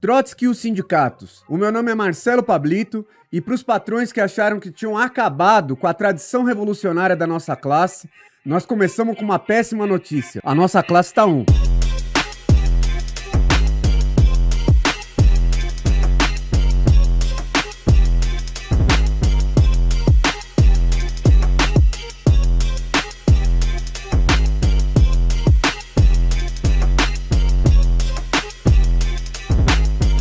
Trotsky e os sindicatos. O meu nome é Marcelo Pablito e para os patrões que acharam que tinham acabado com a tradição revolucionária da nossa classe, nós começamos com uma péssima notícia. A nossa classe tá on.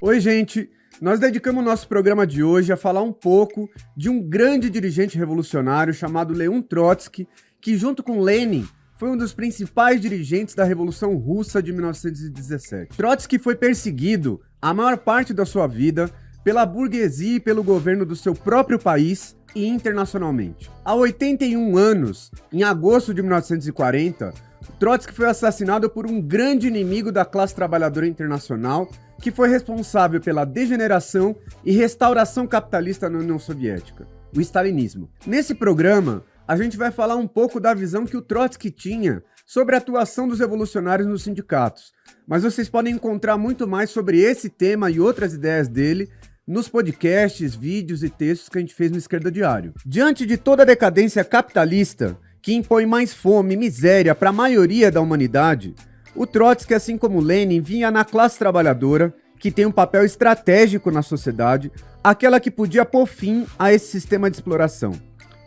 Oi, gente! Nós dedicamos o nosso programa de hoje a falar um pouco de um grande dirigente revolucionário chamado Leon Trotsky, que junto com Lenin foi um dos principais dirigentes da Revolução Russa de 1917. Trotsky foi perseguido a maior parte da sua vida pela burguesia e pelo governo do seu próprio país e internacionalmente. Há 81 anos, em agosto de 1940, Trotsky foi assassinado por um grande inimigo da classe trabalhadora internacional, que foi responsável pela degeneração e restauração capitalista na União Soviética, o stalinismo. Nesse programa, a gente vai falar um pouco da visão que o Trotsky tinha sobre a atuação dos revolucionários nos sindicatos, mas vocês podem encontrar muito mais sobre esse tema e outras ideias dele nos podcasts, vídeos e textos que a gente fez no Esquerda Diário. Diante de toda a decadência capitalista, que impõe mais fome e miséria para a maioria da humanidade, o Trotsky, assim como Lenin, vinha na classe trabalhadora, que tem um papel estratégico na sociedade, aquela que podia pôr fim a esse sistema de exploração.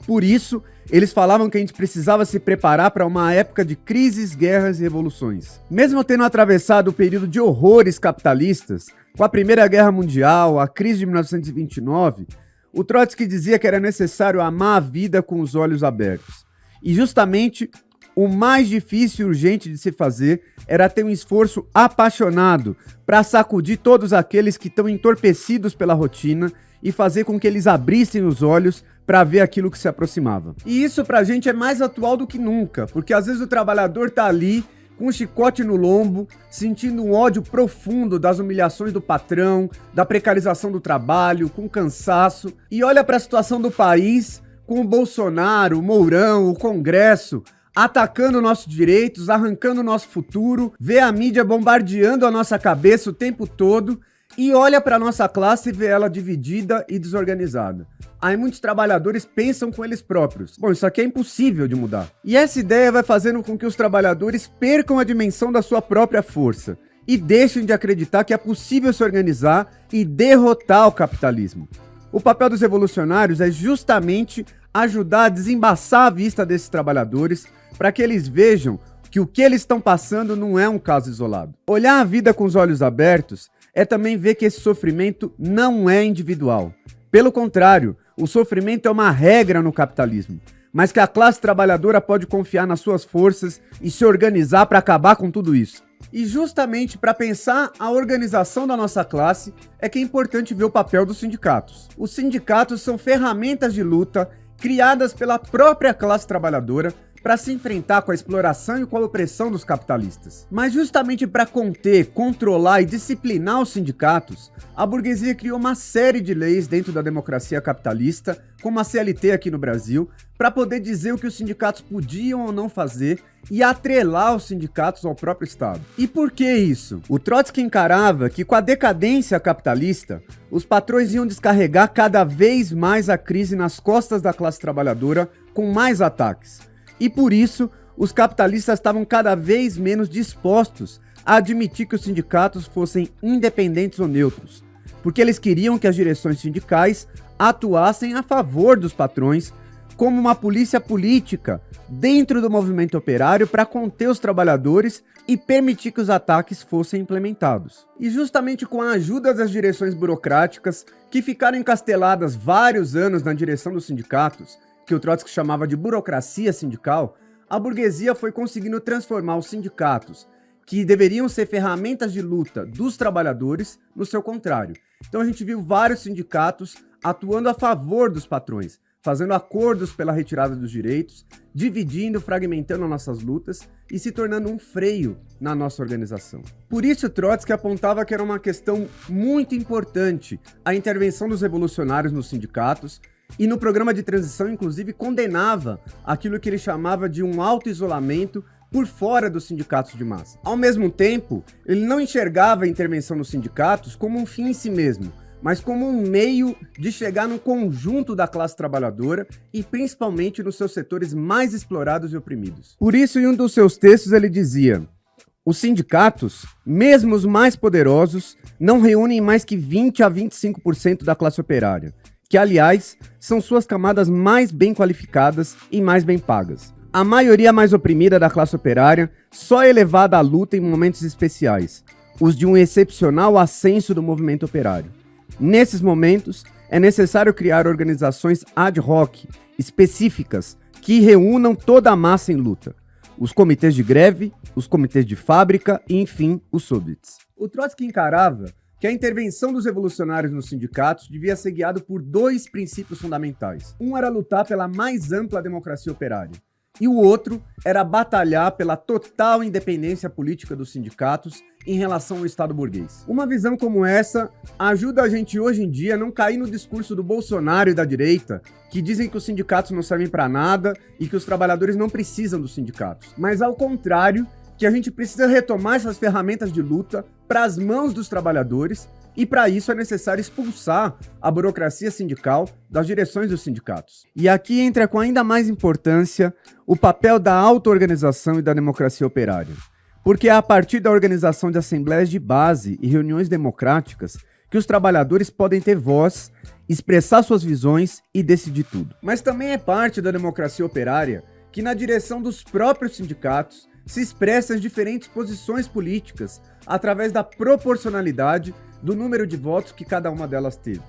Por isso, eles falavam que a gente precisava se preparar para uma época de crises, guerras e revoluções. Mesmo tendo atravessado o período de horrores capitalistas, com a Primeira Guerra Mundial, a crise de 1929, o Trotsky dizia que era necessário amar a vida com os olhos abertos. E justamente o mais difícil e urgente de se fazer era ter um esforço apaixonado para sacudir todos aqueles que estão entorpecidos pela rotina e fazer com que eles abrissem os olhos para ver aquilo que se aproximava. E isso pra gente é mais atual do que nunca, porque às vezes o trabalhador tá ali com um chicote no lombo, sentindo um ódio profundo das humilhações do patrão, da precarização do trabalho, com cansaço, e olha para a situação do país com o Bolsonaro, o Mourão, o Congresso atacando nossos direitos, arrancando nosso futuro, vê a mídia bombardeando a nossa cabeça o tempo todo e olha para nossa classe e vê ela dividida e desorganizada. Aí muitos trabalhadores pensam com eles próprios: bom, isso aqui é impossível de mudar. E essa ideia vai fazendo com que os trabalhadores percam a dimensão da sua própria força e deixem de acreditar que é possível se organizar e derrotar o capitalismo. O papel dos revolucionários é justamente ajudar a desembaçar a vista desses trabalhadores para que eles vejam que o que eles estão passando não é um caso isolado. Olhar a vida com os olhos abertos é também ver que esse sofrimento não é individual. Pelo contrário, o sofrimento é uma regra no capitalismo, mas que a classe trabalhadora pode confiar nas suas forças e se organizar para acabar com tudo isso. E justamente para pensar a organização da nossa classe é que é importante ver o papel dos sindicatos. Os sindicatos são ferramentas de luta criadas pela própria classe trabalhadora para se enfrentar com a exploração e com a opressão dos capitalistas. Mas justamente para conter, controlar e disciplinar os sindicatos, a burguesia criou uma série de leis dentro da democracia capitalista, como a CLT aqui no Brasil, para poder dizer o que os sindicatos podiam ou não fazer e atrelar os sindicatos ao próprio Estado. E por que isso? O Trotsky encarava que com a decadência capitalista, os patrões iam descarregar cada vez mais a crise nas costas da classe trabalhadora com mais ataques. E por isso, os capitalistas estavam cada vez menos dispostos a admitir que os sindicatos fossem independentes ou neutros, porque eles queriam que as direções sindicais atuassem a favor dos patrões como uma polícia política dentro do movimento operário para conter os trabalhadores e permitir que os ataques fossem implementados. E justamente com a ajuda das direções burocráticas, que ficaram encasteladas vários anos na direção dos sindicatos, que o Trotsky chamava de burocracia sindical, a burguesia foi conseguindo transformar os sindicatos, que deveriam ser ferramentas de luta dos trabalhadores, no seu contrário. Então a gente viu vários sindicatos atuando a favor dos patrões, fazendo acordos pela retirada dos direitos, dividindo, fragmentando nossas lutas e se tornando um freio na nossa organização. Por isso, Trotsky apontava que era uma questão muito importante a intervenção dos revolucionários nos sindicatos, e no programa de transição, inclusive, condenava aquilo que ele chamava de um auto-isolamento por fora dos sindicatos de massa. Ao mesmo tempo, ele não enxergava a intervenção nos sindicatos como um fim em si mesmo, mas como um meio de chegar no conjunto da classe trabalhadora e principalmente nos seus setores mais explorados e oprimidos. Por isso, em um dos seus textos, ele dizia: os sindicatos, mesmo os mais poderosos, não reúnem mais que 20 a 25% da classe operária, que, aliás, são suas camadas mais bem qualificadas e mais bem pagas. A maioria mais oprimida da classe operária só é elevada à luta em momentos especiais, os de um excepcional ascenso do movimento operário. Nesses momentos, é necessário criar organizações ad hoc, específicas, que reúnam toda a massa em luta. Os comitês de greve, os comitês de fábrica e, enfim, os soviets. O Trotsky encarava que a intervenção dos revolucionários nos sindicatos devia ser guiada por dois princípios fundamentais. Um era lutar pela mais ampla democracia operária, e o outro era batalhar pela total independência política dos sindicatos em relação ao Estado burguês. Uma visão como essa ajuda a gente hoje em dia a não cair no discurso do Bolsonaro e da direita, que dizem que os sindicatos não servem para nada e que os trabalhadores não precisam dos sindicatos. Mas ao contrário, que a gente precisa retomar essas ferramentas de luta para as mãos dos trabalhadores, e para isso é necessário expulsar a burocracia sindical das direções dos sindicatos. E aqui entra com ainda mais importância o papel da auto-organização e da democracia operária. Porque é a partir da organização de assembleias de base e reuniões democráticas que os trabalhadores podem ter voz, expressar suas visões e decidir tudo. Mas também é parte da democracia operária que, na direção dos próprios sindicatos, se expressam as diferentes posições políticas através da proporcionalidade do número de votos que cada uma delas teve,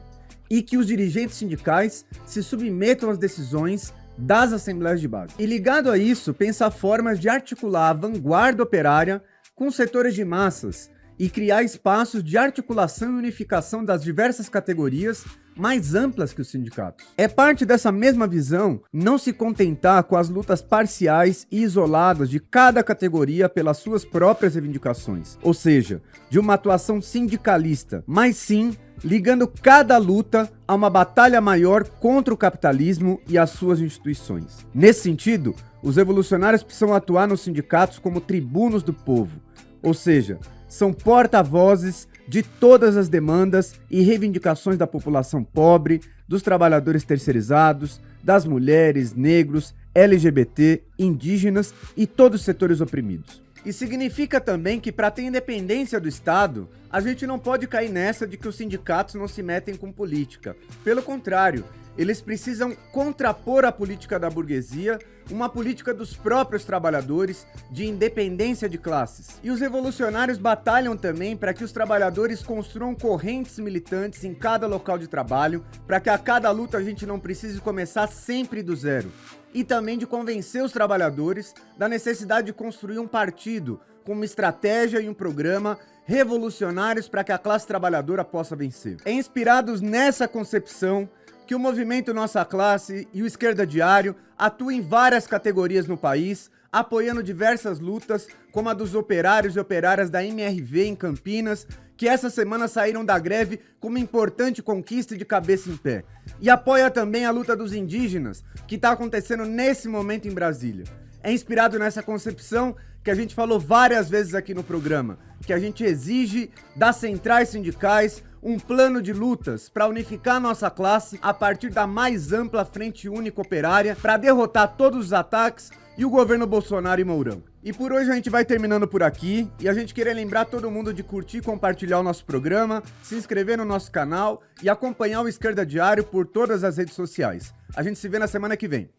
e que os dirigentes sindicais se submetam às decisões das assembleias de base. E ligado a isso, pensar formas de articular a vanguarda operária com setores de massas e criar espaços de articulação e unificação das diversas categorias mais amplas que os sindicatos. É parte dessa mesma visão não se contentar com as lutas parciais e isoladas de cada categoria pelas suas próprias reivindicações, ou seja, de uma atuação sindicalista, mas sim ligando cada luta a uma batalha maior contra o capitalismo e as suas instituições. Nesse sentido, os revolucionários precisam atuar nos sindicatos como tribunos do povo, ou seja, são porta-vozes de todas as demandas e reivindicações da população pobre, dos trabalhadores terceirizados, das mulheres, negros, LGBT, indígenas e todos os setores oprimidos. E significa também que, para ter independência do Estado, a gente não pode cair nessa de que os sindicatos não se metem com política. Pelo contrário, eles precisam contrapor a política da burguesia, uma política dos próprios trabalhadores, de independência de classes. E os revolucionários batalham também para que os trabalhadores construam correntes militantes em cada local de trabalho, para que a cada luta a gente não precise começar sempre do zero. E também de convencer os trabalhadores da necessidade de construir um partido com uma estratégia e um programa revolucionários para que a classe trabalhadora possa vencer. É inspirados nessa concepção que o movimento Nossa Classe e o Esquerda Diário atuam em várias categorias no país, apoiando diversas lutas, como a dos operários e operárias da MRV em Campinas, que essa semana saíram da greve com uma importante conquista de cabeça em pé. E apoia também a luta dos indígenas, que está acontecendo nesse momento em Brasília. É inspirado nessa concepção que a gente falou várias vezes aqui no programa, que a gente exige das centrais sindicais um plano de lutas para unificar nossa classe a partir da mais ampla frente única operária para derrotar todos os ataques e o governo Bolsonaro e Mourão. E por hoje a gente vai terminando por aqui, e a gente queria lembrar todo mundo de curtir e compartilhar o nosso programa, se inscrever no nosso canal e acompanhar o Esquerda Diário por todas as redes sociais. A gente se vê na semana que vem.